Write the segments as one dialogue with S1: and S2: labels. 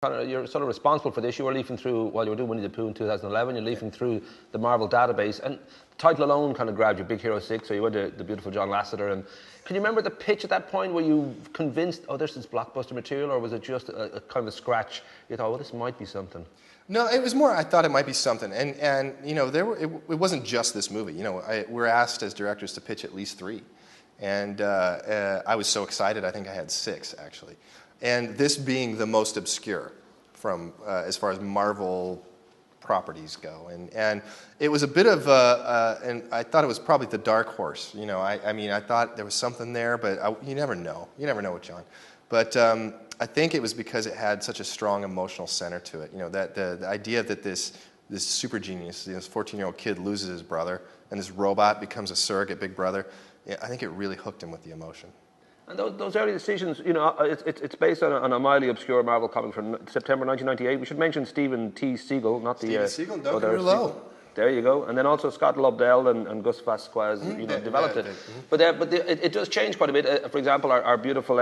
S1: you're sort of responsible for this. You were leafing through, while you were doing Winnie the Pooh in 2011, you're leafing through the Marvel database, and the title alone kind of grabbed you, Big Hero 6, so you went to the beautiful John Lasseter. And can you remember the pitch at that point? Were you convinced, oh, this is blockbuster material, or was it just a kind of a scratch? You thought, well, this might be something.
S2: No, it was more, I thought it might be something. And you know, it wasn't just this movie. You know, we're asked as directors to pitch at least 3. And I was so excited, I think I had 6, actually. And this being the most obscure from as far as Marvel properties go. And it was a bit of and I thought it was probably the dark horse. You know, I mean, I thought there was something there, but you never know. You never know with John. But I think it was because it had such a strong emotional center to it. You know, that the idea that this super genius, this 14-year-old kid loses his brother, and this robot becomes a surrogate big brother. Yeah, I think it really hooked him with the emotion.
S1: And those early decisions, you know, it's based on a mildly obscure Marvel comic from September 1998. We should mention Stephen T. Siegel, not
S2: Stephen
S1: the...
S2: Siegel and Duncan Rouleau.
S1: There you go. And then also Scott Lobdell and Gus Vasquez, developed it. But it does change quite a bit. For example, our beautiful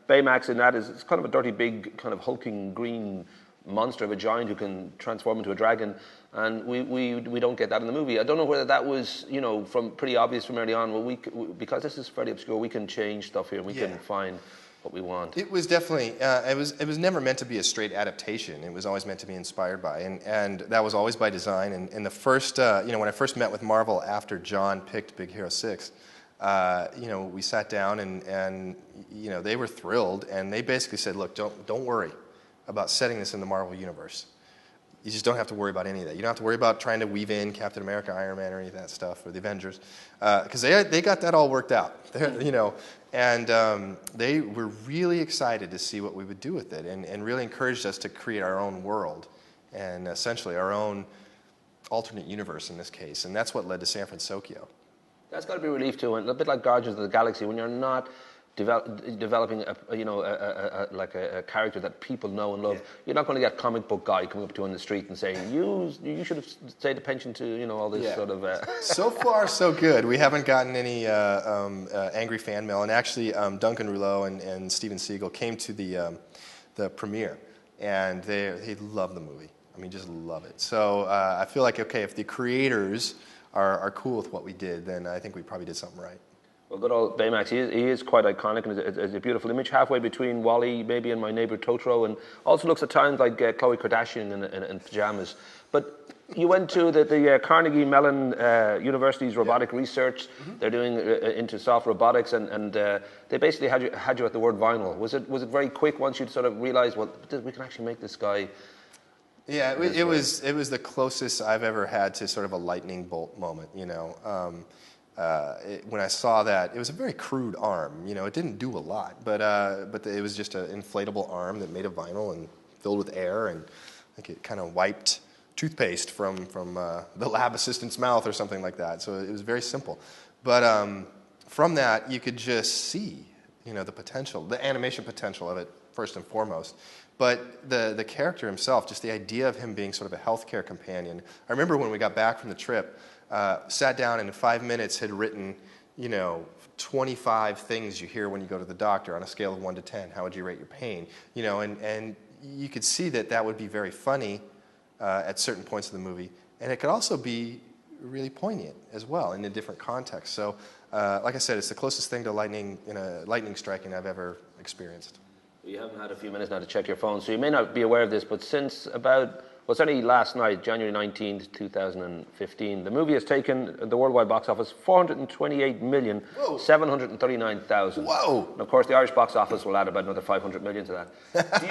S1: Baymax in that is kind of a dirty, big, kind of hulking green monster of a giant who can transform into a dragon, and we don't get that in the movie. I don't know whether that was, you know, from pretty obvious from early on. Well, because this is fairly obscure, we can change stuff here. We can find what we want.
S2: It was definitely it was never meant to be a straight adaptation. It was always meant to be inspired by, and that was always by design. And the first you know, when I first met with Marvel after John picked Big Hero 6, you know, we sat down and you know, they were thrilled, and they basically said, look, don't worry about setting this in the Marvel Universe. You just don't have to worry about any of that. You don't have to worry about trying to weave in Captain America, Iron Man, or any of that stuff, or the Avengers, because they got that all worked out. You know, and they were really excited to see what we would do with it, and really encouraged us to create our own world, and essentially our own alternate universe in this case, and that's what led to San Francisco.
S1: That's got to be a relief too, and a bit like Guardians of the Galaxy, when you're not developing a character that people know and love. You're not going to get a comic book guy coming up to you on the street and saying, you should have stayed a pension to, you know, all this sort of...
S2: So far, so good. We haven't gotten any angry fan mail. And actually, Duncan Rouleau and Stephen Siegel came to the premiere, and they love the movie. I mean, just love it. So I feel like, okay, if the creators are cool with what we did, then I think we probably did something right.
S1: Well, good old Baymax, he is quite iconic, and it's a beautiful image, halfway between Wall-E maybe and My Neighbor Totoro, and also looks at times like Khloe Kardashian in pajamas. But you went to the Carnegie Mellon University's robotic research. They're doing into soft robotics, and they basically had you at the word vinyl. Was it very quick once you'd sort of realised, well, we can actually make this guy...
S2: Yeah, it was the closest I've ever had to sort of a lightning bolt moment, you know. When I saw that, it was a very crude arm. You know, it didn't do a lot, but it was just an inflatable arm that made of vinyl and filled with air, and I think it kind of wiped toothpaste from the lab assistant's mouth or something like that. So it was very simple. But from that, you could just see, you know, the potential, the animation potential of it first and foremost. But the character himself, just the idea of him being sort of a healthcare companion. I remember when we got back from the trip, sat down and in 5 minutes had written, you know, 25 things you hear when you go to the doctor on a scale of 1 to 10. How would you rate your pain? You know, and you could see that would be very funny at certain points of the movie, and it could also be really poignant as well in a different context. So, like I said, it's the closest thing to lightning striking I've ever experienced.
S1: You haven't had a few minutes now to check your phone, so you may not be aware of this, but since about... Well, it's only last night, January 19th, 2015. The movie has taken the worldwide box office 428,739,000.
S2: Whoa!
S1: And of course, the Irish box office will add about another 500 million to that. Do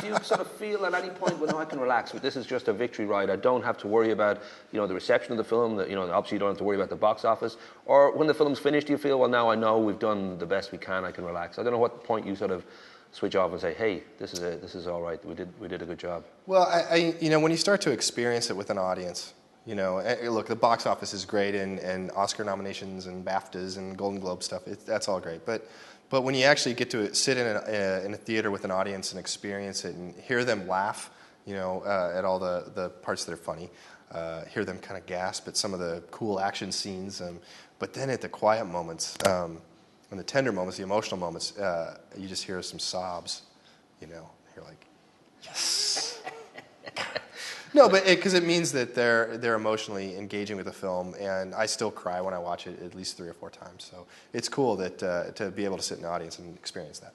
S1: you sort of feel at any point, well, no, I can relax, but this is just a victory ride. I don't have to worry about, you know, the reception of the film. That, you know, obviously you don't have to worry about the box office. Or when the film's finished, do you feel, well, now I know we've done the best we can. I can relax. I don't know what point you sort of switch off and say, hey, this is all right. We did a good job.
S2: Well, I you know, when you start to experience it with an audience, you know, look, the box office is great, and Oscar nominations and BAFTAs and Golden Globe stuff, that's all great. But when you actually get to sit in a theater with an audience and experience it and hear them laugh, you know, at all the parts that are funny, hear them kind of gasp at some of the cool action scenes, but then at the quiet moments, and the tender moments, the emotional moments, you just hear some sobs, you know. You're like, yes. No, but because it means that they're emotionally engaging with the film, and I still cry when I watch it at least 3 or 4 times. So it's cool that to be able to sit in the audience and experience that.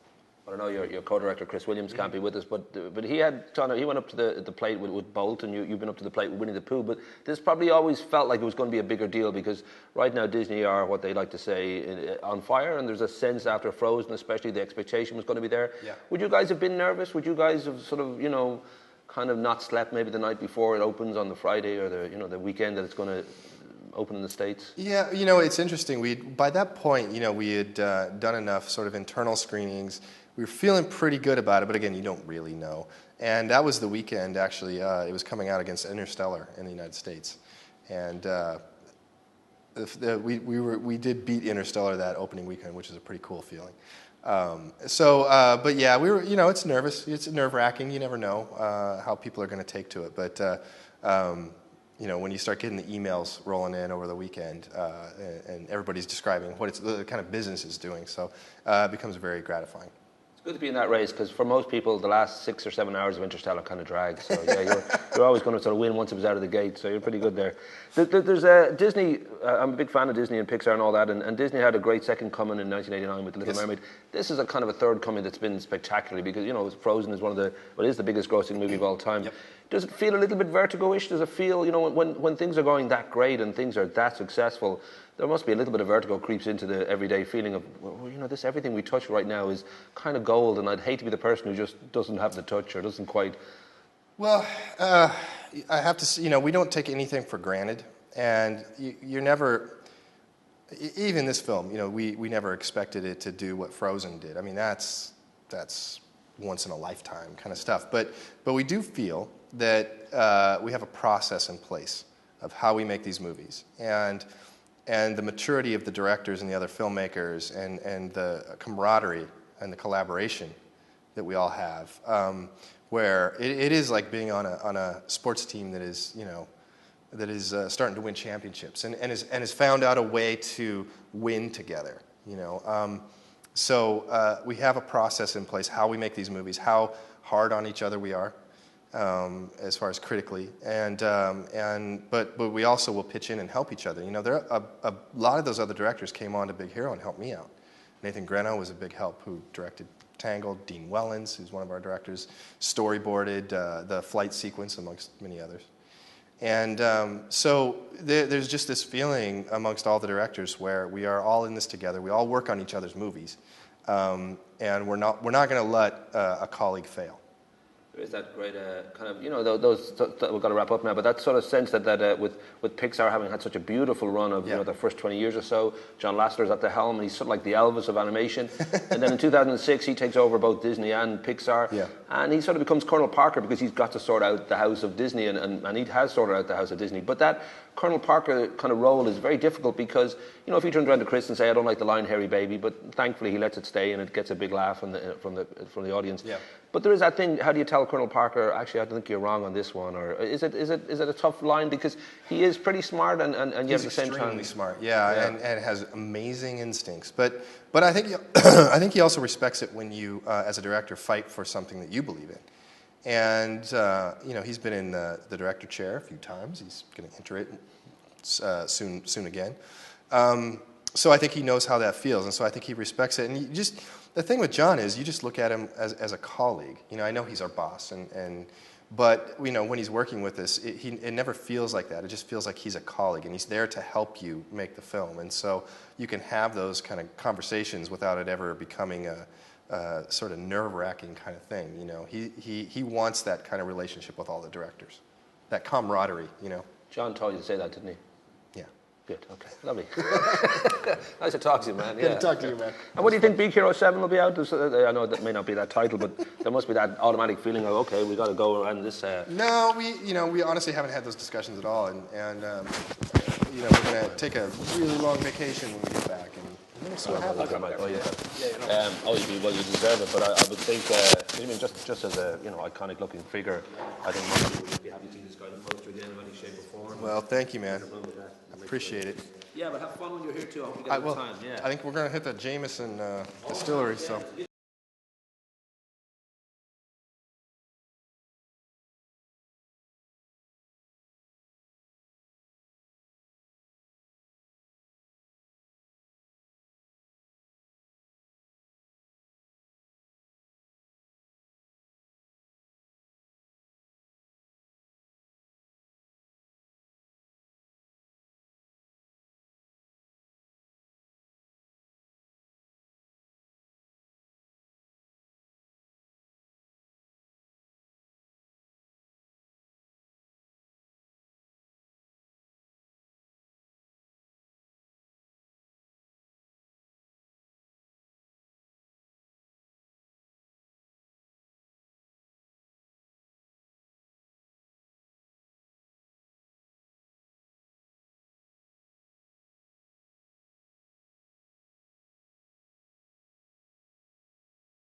S1: I know your co-director Chris Williams can't be with us, but he went up to the plate with Bolt, and you've been up to the plate with Winnie the Pooh. But this probably always felt like it was going to be a bigger deal because right now Disney are what they like to say on fire, and there's a sense after Frozen, especially the expectation was going to be there.
S2: Yeah.
S1: Would you guys have been nervous? Would you guys have sort of kind of not slept maybe the night before it opens on the Friday or the weekend that it's going to open in the States?
S2: Yeah, it's interesting. By that point, we had done enough sort of internal screenings. We were feeling pretty good about it, but again, you don't really know. And that was the weekend, actually. It was coming out against Interstellar in the United States. And we did beat Interstellar that opening weekend, which is a pretty cool feeling. But yeah, we were, it's nervous. It's nerve-wracking. You never know how people are going to take to it. But, when you start getting the emails rolling in over the weekend and everybody's describing what the kind of business is doing, so it becomes very gratifying.
S1: It's good to be in that race because for most people, the last 6 or 7 hours of Interstellar kind of drags. So yeah, you're always going to sort of win once it was out of the gate. So you're pretty good there. There's Disney. I'm a big fan of Disney and Pixar and all that. And Disney had a great second coming in 1989 with The Little Mermaid. This is a kind of a third coming that's been spectacular because Frozen is is the biggest grossing movie of all time.
S2: Yep.
S1: Does it feel a little bit vertigo-ish? Does it feel, when things are going that great and things are that successful, there must be a little bit of vertigo creeps into the everyday feeling of, this everything we touch right now is kind of gold, and I'd hate to be the person who just doesn't have the touch or doesn't quite.
S2: Well, I have to say, we don't take anything for granted, and you're never, even this film, we never expected it to do what Frozen did. I mean, that's once in a lifetime kind of stuff. But we do feel that we have a process in place of how we make these movies, and the maturity of the directors and the other filmmakers, and the camaraderie and the collaboration that we all have, where it is like being on a sports team that is starting to win championships and has found out a way to win together. So we have a process in place how we make these movies, how hard on each other we are. As far as critically, but we also will pitch in and help each other. There are a lot of those other directors came on to Big Hero and helped me out. Nathan Greno was a big help, who directed Tangled. Dean Wellens, who's one of our directors, storyboarded the flight sequence, amongst many others. And so there's just this feeling amongst all the directors where we are all in this together. We all work on each other's movies, and we're not going to let a colleague fail.
S1: There is that great kind of, those we've got to wrap up now, but that sort of sense that with Pixar having had such a beautiful run of their first 20 years or so, John Lasseter's at the helm, and he's sort of like the Elvis of animation. And then in 2006, he takes over both Disney and Pixar, and he sort of becomes Colonel Parker because he's got to sort out the house of Disney, and he has sorted out the house of Disney. But that Colonel Parker kind of role is very difficult because, if he turns around to Chris and say, I don't like the line hairy baby, but thankfully he lets it stay and it gets a big laugh from the audience. Yeah. But there is that thing, how do you tell Colonel Parker, actually, I don't think you're wrong on this one, or is it a tough line because he is pretty smart and yet at the same time...
S2: He's extremely smart, and has amazing instincts. But I think he also respects it when you, as a director, fight for something that you believe in. And, he's been in the director chair a few times. He's going to enter it soon again. So I think he knows how that feels, and so I think he respects it. And the thing with John is you just look at him as a colleague. I know he's our boss, but when he's working with us, it never feels like that. It just feels like he's a colleague, and he's there to help you make the film. And so you can have those kind of conversations without it ever becoming a sort of nerve-wracking kind of thing. He wants that kind of relationship with all the directors, that camaraderie.
S1: John told you to say that, didn't he?
S2: Yeah.
S1: Good, okay, lovely. Nice to talk to you, man.
S2: Good to talk to you, man.
S1: And what do you think Big Hero 7 will be out? I know that may not be that title, but there must be that automatic feeling of, okay, we got to go around this...
S2: No, we honestly haven't had those discussions at all, and we're going to take a really long vacation when we get back, and we'll see what happens.
S1: You deserve it, but I would think, just as a iconic looking figure, I think most people would be happy to see this guy in the poster again in any shape or form.
S2: Well, thank you, man. Appreciate it.
S1: Yeah, but have fun when you're here too. I hope you get a good time. Yeah.
S2: I think we're going to hit the Jameson distillery, so.